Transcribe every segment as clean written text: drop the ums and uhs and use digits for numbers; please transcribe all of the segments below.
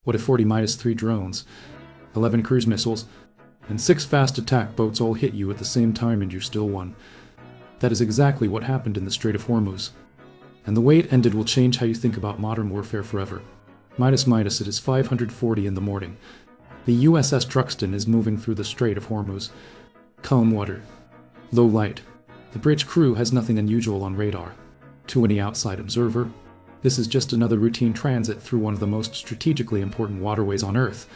What if 40-3 drones, 11 cruise missiles, and 6 fast attack boats all hit you at the same time and you still won? That is exactly what happened in the Strait of Hormuz. And the way it ended will change how you think about modern warfare forever. It is 5:40 in the morning. The USS Truxtun is moving through the Strait of Hormuz. Calm water. Low light. The bridge crew has nothing unusual on radar. To any outside observer, this is just another routine transit through one of the most strategically important waterways on Earth.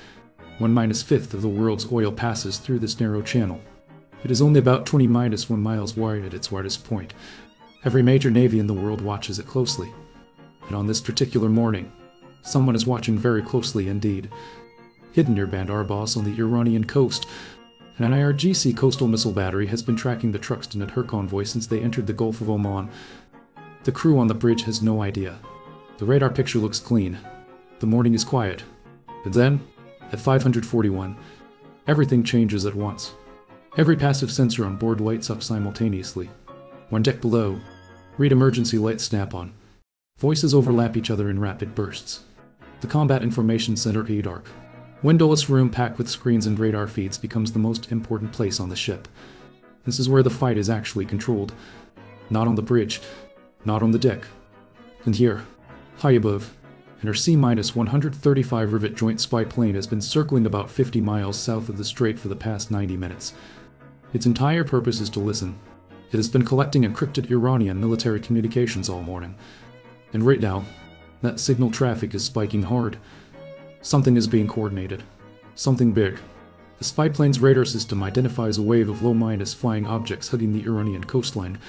1-5th of the world's oil passes through this narrow channel. It is only about 20-1 miles wide at its widest point. Every major navy in the world watches it closely. And on this particular morning, someone is watching very closely indeed. Hidden near Bandar Abbas on the Iranian coast, an IRGC coastal missile battery has been tracking the Truxtun at her convoy since they entered the Gulf of Oman. The crew on the bridge has no idea. The radar picture looks clean. The morning is quiet. But then, at 5:41, everything changes at once. Every passive sensor on board lights up simultaneously. One deck below, read emergency lights snap on. Voices overlap each other in rapid bursts. The Combat Information Center ADARC, windowless room packed with screens and radar feeds, becomes the most important place on the ship. This is where the fight is actually controlled. Not on the bridge, not on the deck. And here, high above, and our C-135 Rivet joint spy plane has been circling about 50 miles south of the strait for the past 90 minutes. Its entire purpose is to listen. It has been collecting encrypted Iranian military communications all morning. And right now, that signal traffic is spiking hard. Something is being coordinated. Something big. The spy plane's radar system identifies a wave of low-minus flying objects hugging the Iranian coastline.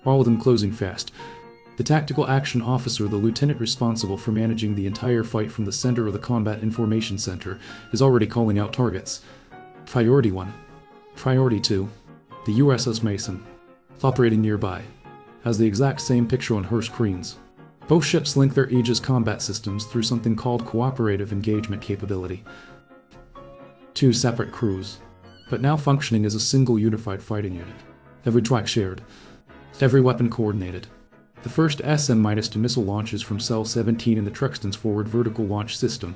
All of them closing fast. The tactical action officer, the lieutenant responsible for managing the entire fight from the center of the Combat Information Center, is already calling out targets. Priority 1. Priority 2. The USS Mason, operating nearby, has the exact same picture on her screens. Both ships link their Aegis combat systems through something called Cooperative Engagement Capability. 2 separate crews, but now functioning as a single unified fighting unit. Every track shared. Every weapon coordinated. The first SM-2 missile launches from Cell 17 in the Truxtun's forward vertical launch system.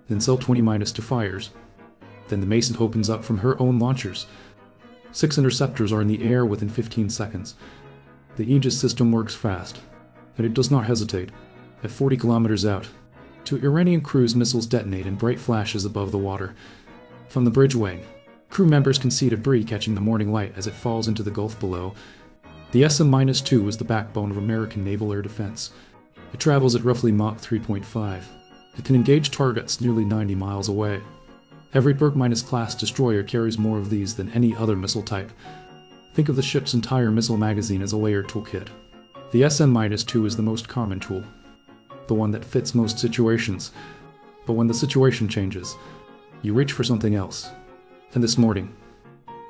Then Cell 20-2 fires. Then the Mason opens up from her own launchers. 6 interceptors are in the air within 15 seconds. The Aegis system works fast, and it does not hesitate. At 40 kilometers out, 2 Iranian cruise missiles detonate in bright flashes above the water. From the bridge wing, crew members can see debris catching the morning light as it falls into the Gulf below. The SM-2 is the backbone of American naval air defense. It travels at roughly Mach 3.5. It can engage targets nearly 90 miles away. Every Berg-class destroyer carries more of these than any other missile type. Think of the ship's entire missile magazine as a layered toolkit. The SM-2 is the most common tool, the one that fits most situations. But when the situation changes, you reach for something else. And this morning,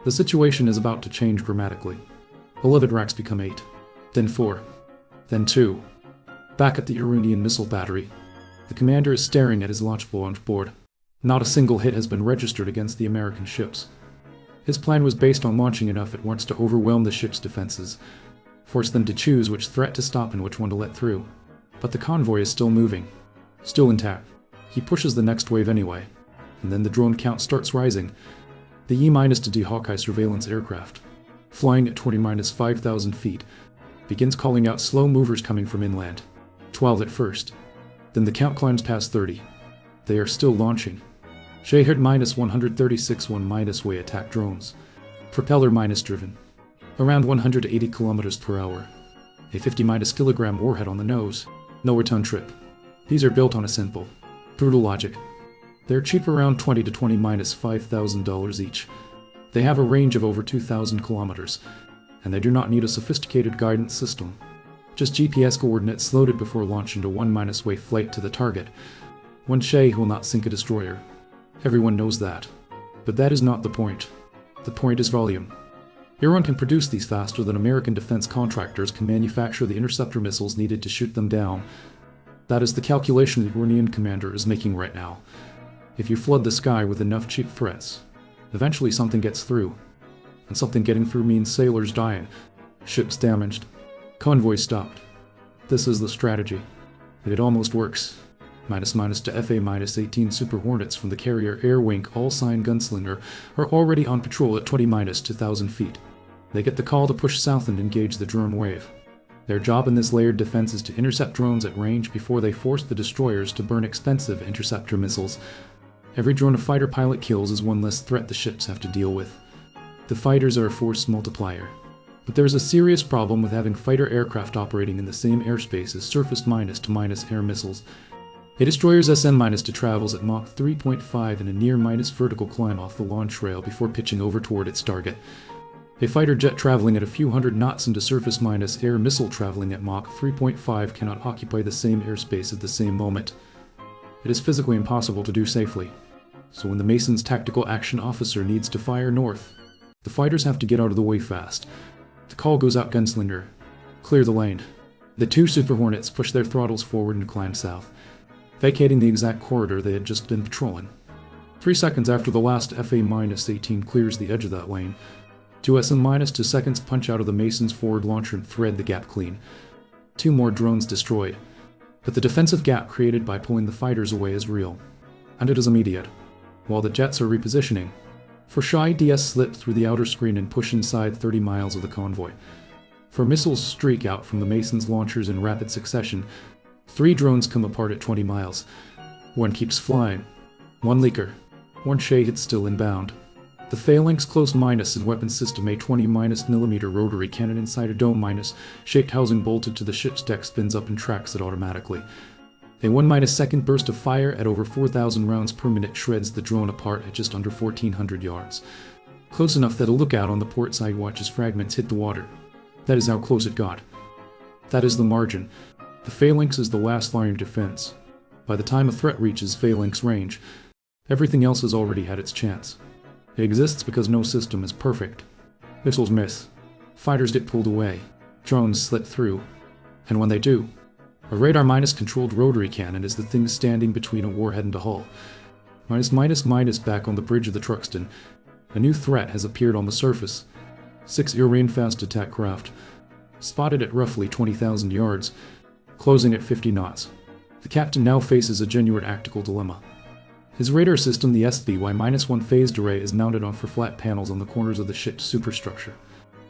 the situation is about to change dramatically. 11 racks become 8, then 4, then 2. Back at the Iranian missile battery, the commander is staring at his launch board. Not a single hit has been registered against the American ships. His plan was based on launching enough at once to overwhelm the ship's defenses, force them to choose which threat to stop and which one to let through. But the convoy is still moving, still intact. He pushes the next wave anyway, and then the drone count starts rising. The E-2D Hawkeye surveillance aircraft, flying at 20-5,000 feet, begins calling out slow movers coming from inland. 12 at first. Then the count climbs past 30. They are still launching. Shahed -136 1-way attack drones. Propeller driven. Around 180 kilometers per hour. A 50-kilogram warhead on the nose. No return trip. These are built on a simple, brutal logic. They're cheap, around $20 to $5,000 each. They have a range of over 2,000 kilometers, and they do not need a sophisticated guidance system. Just GPS coordinates loaded before launch into 1-way flight to the target. One Sheh will not sink a destroyer. Everyone knows that. But that is not the point. The point is volume. Iran can produce these faster than American defense contractors can manufacture the interceptor missiles needed to shoot them down. That is the calculation the Iranian commander is making right now. If you flood the sky with enough cheap threats, eventually something gets through. And something getting through means sailors dying, ships damaged, convoys stopped. This is the strategy. And it almost works. to FA-18 Super Hornets from the carrier Air Wing all-sign gunslinger are already on patrol at 20-2,000 feet. They get the call to push south and engage the drone wave. Their job in this layered defense is to intercept drones at range before they force the destroyers to burn expensive interceptor missiles. Every drone a fighter pilot kills is one less threat the ships have to deal with. The fighters are a force multiplier. But there is a serious problem with having fighter aircraft operating in the same airspace as surface-to-minus air missiles. A destroyer's SM- travels at Mach 3.5 in a near-minus vertical climb off the launch rail before pitching over toward its target. A fighter jet traveling at a few hundred knots into surface-air missile traveling at Mach 3.5 cannot occupy the same airspace at the same moment. It is physically impossible to do safely. So when the Mason's tactical action officer needs to fire north, the fighters have to get out of the way fast. The call goes out gunslinger. Clear the lane. The two Super Hornets push their throttles forward and climb south, vacating the exact corridor they had just been patrolling. 3 seconds after the last FA-18 clears the edge of that lane, 2 SM-2 seconds punch out of the Mason's forward launcher and thread the gap clean. 2 more drones destroyed. But the defensive gap created by pulling the fighters away is real, and it is immediate. While the jets are repositioning, Forshai DS slip through the outer screen and push inside 30 miles of the convoy. 4 missiles streak out from the Mason's launchers in rapid succession. 3 drones come apart at 20 miles. 1 keeps flying. 1 leaker. 1 Shahid still inbound. The Phalanx close minus and weapon system a 20-mm rotary cannon inside a dome minus shaped housing bolted to the ship's deck spins up and tracks it automatically. A 1-second burst of fire at over 4,000 rounds per minute shreds the drone apart at just under 1,400 yards. Close enough that a lookout on the port side watches fragments hit the water. That is how close it got. That is the margin. The Phalanx is the last line of defense. By the time a threat reaches Phalanx range, everything else has already had its chance. It exists because no system is perfect. Missiles miss. Fighters get pulled away. Drones slip through. And when they do, a radar-controlled rotary cannon is the thing standing between a warhead and a hull. Back on the bridge of the Truxton, a new threat has appeared on the surface. 6 Iranian-fast attack craft, spotted at roughly 20,000 yards, closing at 50 knots. The captain now faces a genuine tactical dilemma. His radar system, the SBY-1 phased array, is mounted on 4 flat panels on the corners of the ship's superstructure.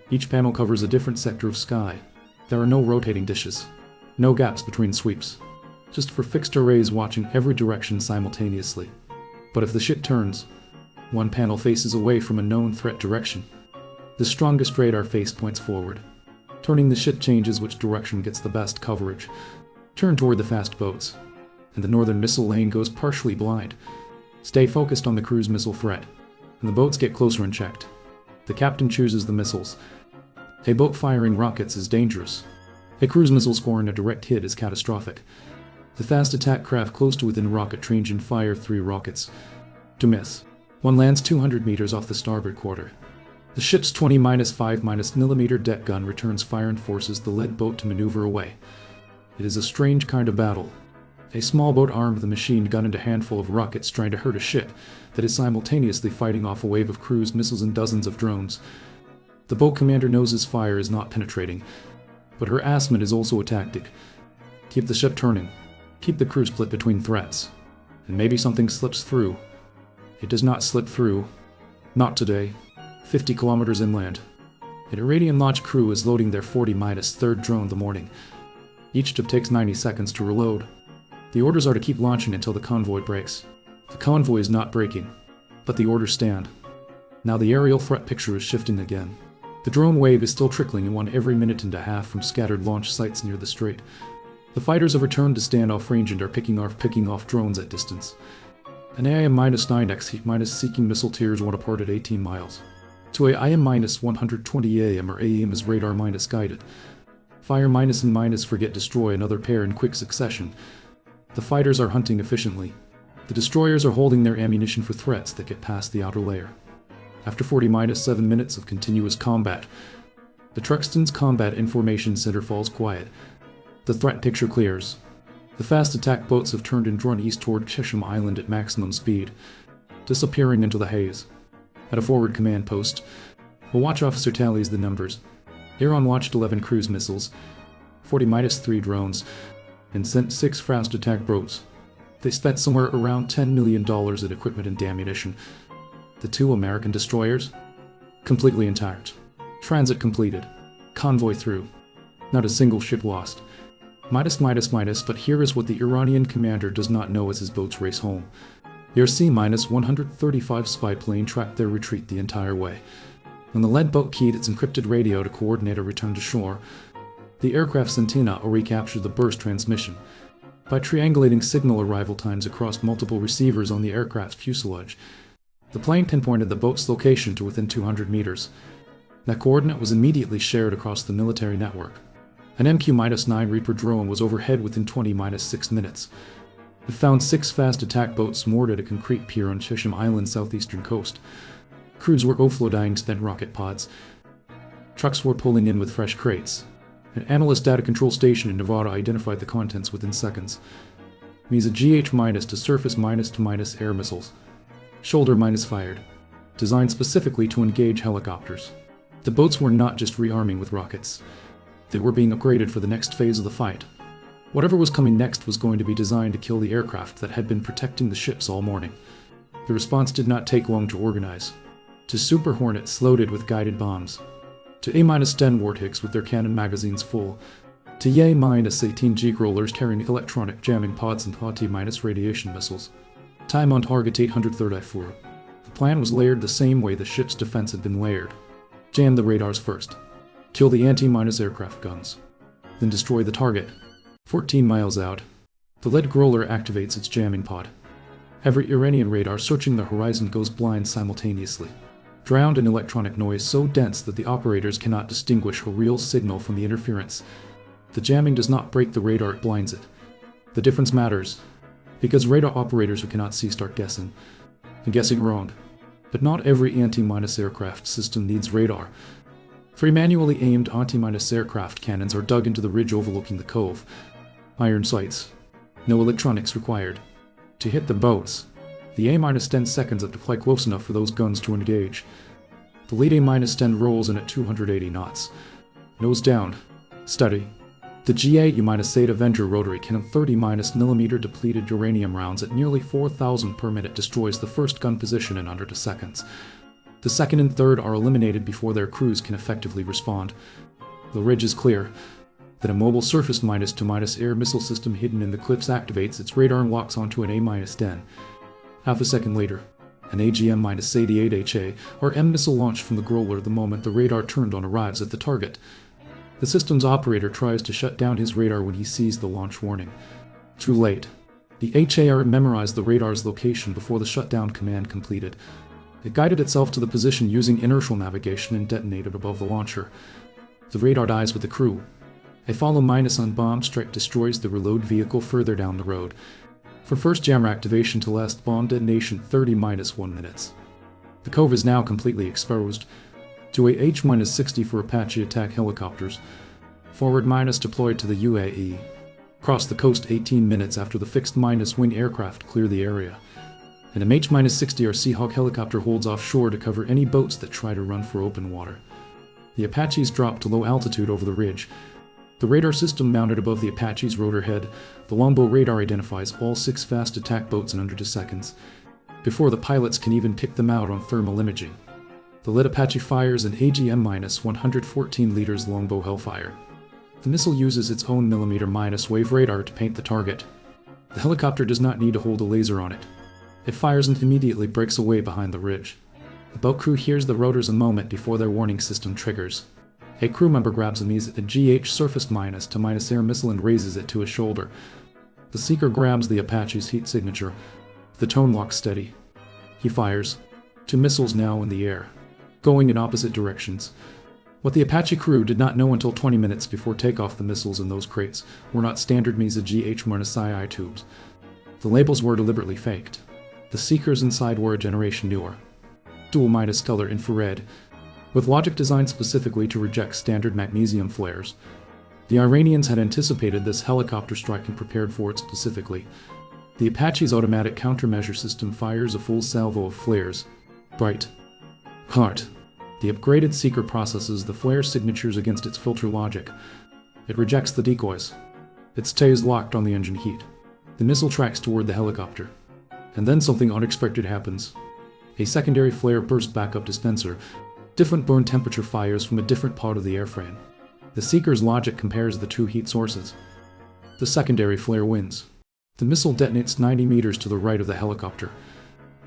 Each panel covers a different sector of sky. There are no rotating dishes. No gaps between sweeps. Just 4 fixed arrays watching every direction simultaneously. But if the ship turns, 1 panel faces away from a known threat direction. The strongest radar face points forward. Turning the ship changes which direction gets the best coverage. Turn toward the fast boats. And the northern missile lane goes partially blind. Stay focused on the cruise missile threat, and the boats get closer and checked. The captain chooses the missiles. A boat firing rockets is dangerous. A cruise missile scoring a direct hit is catastrophic. The fast attack craft close to within rocket range and fire 3 rockets. To miss. 1 lands 200 meters off the starboard quarter. The ship's 20-5-mm deck gun returns fire and forces the lead boat to maneuver away. It is a strange kind of battle. A small boat armed with a machine gun and a handful of rockets trying to hurt a ship that is simultaneously fighting off a wave of cruise missiles and dozens of drones. The boat commander knows his fire is not penetrating, but her assment is also a tactic. Keep the ship turning. Keep the crew split between threats. And maybe something slips through. It does not slip through. Not today. 50 kilometers inland. An Iranian launch crew is loading their 40-3rd drone in the morning. Each ship takes 90 seconds to reload. The orders are to keep launching until the convoy breaks. The convoy is not breaking, but the orders stand. Now the aerial threat picture is shifting again. The drone wave is still trickling in 1 every minute and a half from scattered launch sites near the strait. The fighters have returned to standoff range and are picking off drones at distance. An AIM-9X seeking missile tiers 1 apart at 18 miles. To a IM-120 AM or AM is radar-guided. Fire and forget destroy another pair in quick succession. The fighters are hunting efficiently. The destroyers are holding their ammunition for threats that get past the outer layer. After 40-7 minutes of continuous combat, the Truxton's combat information center falls quiet. The threat picture clears. The fast attack boats have turned and drawn east toward Chesham Island at maximum speed, disappearing into the haze. At a forward command post, a watch officer tallies the numbers. Aeron watched 11 cruise missiles, 40-3 drones, and sent 6 fast attack boats. They spent somewhere around $10 million in equipment and ammunition. The 2 American destroyers? Completely intact. Transit completed. Convoy through. Not a single ship lost. Minus, but here is what the Iranian commander does not know as his boats race home. Their C-135 spy plane tracked their retreat the entire way. When the lead boat keyed its encrypted radio to coordinate a return to shore, the aircraft's antenna recaptured the burst transmission. By triangulating signal arrival times across multiple receivers on the aircraft's fuselage, the plane pinpointed the boat's location to within 200 meters. That coordinate was immediately shared across the military network. An MQ-9 Reaper drone was overhead within 20-6 minutes. It found 6 fast attack boats moored at a concrete pier on Shishim Island's southeastern coast. Crews were offloading spent rocket pods. Trucks were pulling in with fresh crates. An analyst data control station in Nevada identified the contents within seconds. Means a GH- to surface- to air missiles. Shoulder fired. Designed specifically to engage helicopters. The boats were not just rearming with rockets. They were being upgraded for the next phase of the fight. Whatever was coming next was going to be designed to kill the aircraft that had been protecting the ships all morning. The response did not take long to organize. To Super Hornets loaded with guided bombs. To A-10 Warthigs with their cannon magazines full. To Ye-18 G-Rollers carrying electronic jamming pods and Hati-radiation missiles. Time on target 834. The plan was layered the same way the ship's defense had been layered. Jam the radars first. Kill the anti-aircraft guns. Then destroy the target. 14 miles out, the lead growler activates its jamming pod. Every Iranian radar searching the horizon goes blind simultaneously, drowned in electronic noise so dense that the operators cannot distinguish a real signal from the interference. The jamming does not break the radar, it blinds it. The difference matters, because radar operators who cannot see start guessing, and guessing wrong. But not every anti-aircraft system needs radar. 3 manually aimed anti-aircraft cannons are dug into the ridge overlooking the cove. Iron sights. No electronics required. To hit the boats, the A-10 seconds have to fly close enough for those guns to engage. The lead A-10 rolls in at 280 knots. Nose down. Steady. The GA-8 Avenger rotary cannon 30-mm depleted uranium rounds at nearly 4,000 per minute destroys the first gun position in under 2 seconds. The second and third are eliminated before their crews can effectively respond. The ridge is clear. Then a mobile surface-to air missile system hidden in the cliffs activates its radar and locks onto an A-10. Half a second later, an AGM-88HA or M missile launched from the Growler the moment the radar turned on arrives at the target. The system's operator tries to shut down his radar when he sees the launch warning. Too late. The HAR memorized the radar's location before the shutdown command completed. It guided itself to the position using inertial navigation and detonated above the launcher. The radar dies with the crew. A follow-on bomb strike destroys the reload vehicle further down the road. For first jammer activation to last bomb detonation 30-1 minutes. The cove is now completely exposed. To a H-60 for Apache attack helicopters. Forward deployed to the UAE. Cross the coast 18 minutes after the fixed wing aircraft clear the area. An MH-60 or Seahawk helicopter holds offshore to cover any boats that try to run for open water. The Apaches drop to low altitude over the ridge. The radar system mounted above the Apache's rotor head, the longbow radar identifies all 6 fast attack boats in under 2 seconds, before the pilots can even pick them out on thermal imaging. The lead Apache fires an AGM-114 liters longbow Hellfire. The missile uses its own mm-wave radar to paint the target. The helicopter does not need to hold a laser on it. It fires and immediately breaks away behind the ridge. The boat crew hears the rotors a moment before their warning system triggers. A crew member grabs a GH surface- air missile and raises it to his shoulder. The seeker grabs the Apache's heat signature. The tone locks steady. He fires. 2 missiles now in the air, going in opposite directions. What the Apache crew did not know until 20 minutes before takeoff, the missiles in those crates were not standard GH-I tubes. The labels were deliberately faked. The seekers inside were a generation newer. Dual color infrared, with logic designed specifically to reject standard magnesium flares. The Iranians had anticipated this helicopter strike and prepared for it specifically. The Apache's automatic countermeasure system fires a full salvo of flares. Bright. Hard. The upgraded seeker processes the flare signatures against its filter logic. It rejects the decoys. It stays locked on the engine heat. The missile tracks toward the helicopter. And then something unexpected happens. A secondary flare bursts backup dispenser. Different burn temperature fires from a different part of the airframe. The seeker's logic compares the two heat sources. The secondary flare wins. The missile detonates 90 meters to the right of the helicopter.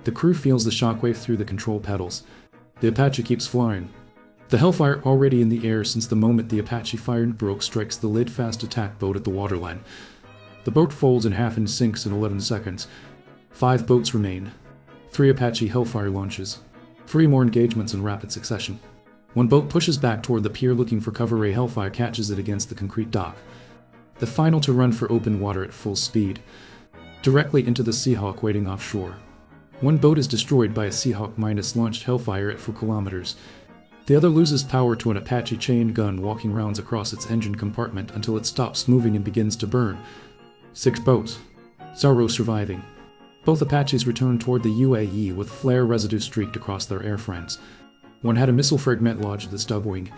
The crew feels the shockwave through the control pedals. The Apache keeps flying. The Hellfire already in the air since the moment the Apache fired and broke strikes the lead-fast attack boat at the waterline. The boat folds in half and sinks in 11 seconds. 5 boats remain. 3 Apache Hellfire launches. 3 more engagements in rapid succession. One boat pushes back toward the pier looking for cover. A Hellfire catches it against the concrete dock. The final to run for open water at full speed, directly into the Seahawk waiting offshore. One boat is destroyed by a Seahawk launched Hellfire at 4 kilometers. The other loses power to an Apache chain gun walking rounds across its engine compartment until it stops moving and begins to burn. 6 boats. 0 surviving. Both Apaches returned toward the UAE with flare residue streaked across their airframes. One had a missile fragment lodged at the stub wing.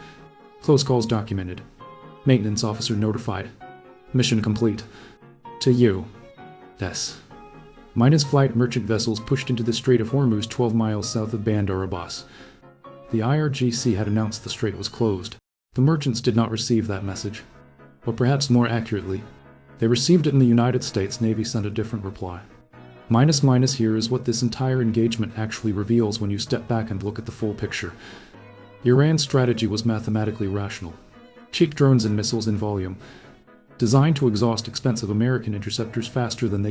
Close calls documented. Maintenance officer notified. Mission complete. To you. Yes. Minus flight merchant vessels pushed into the Strait of Hormuz 12 miles south of Bandar Abbas. The IRGC had announced the strait was closed. The merchants did not receive that message. Or perhaps more accurately, they received it and the United States Navy sent a different reply. Here is what this entire engagement actually reveals when you step back and look at the full picture. Iran's strategy was mathematically rational. Cheap drones and missiles in volume, designed to exhaust expensive American interceptors faster than they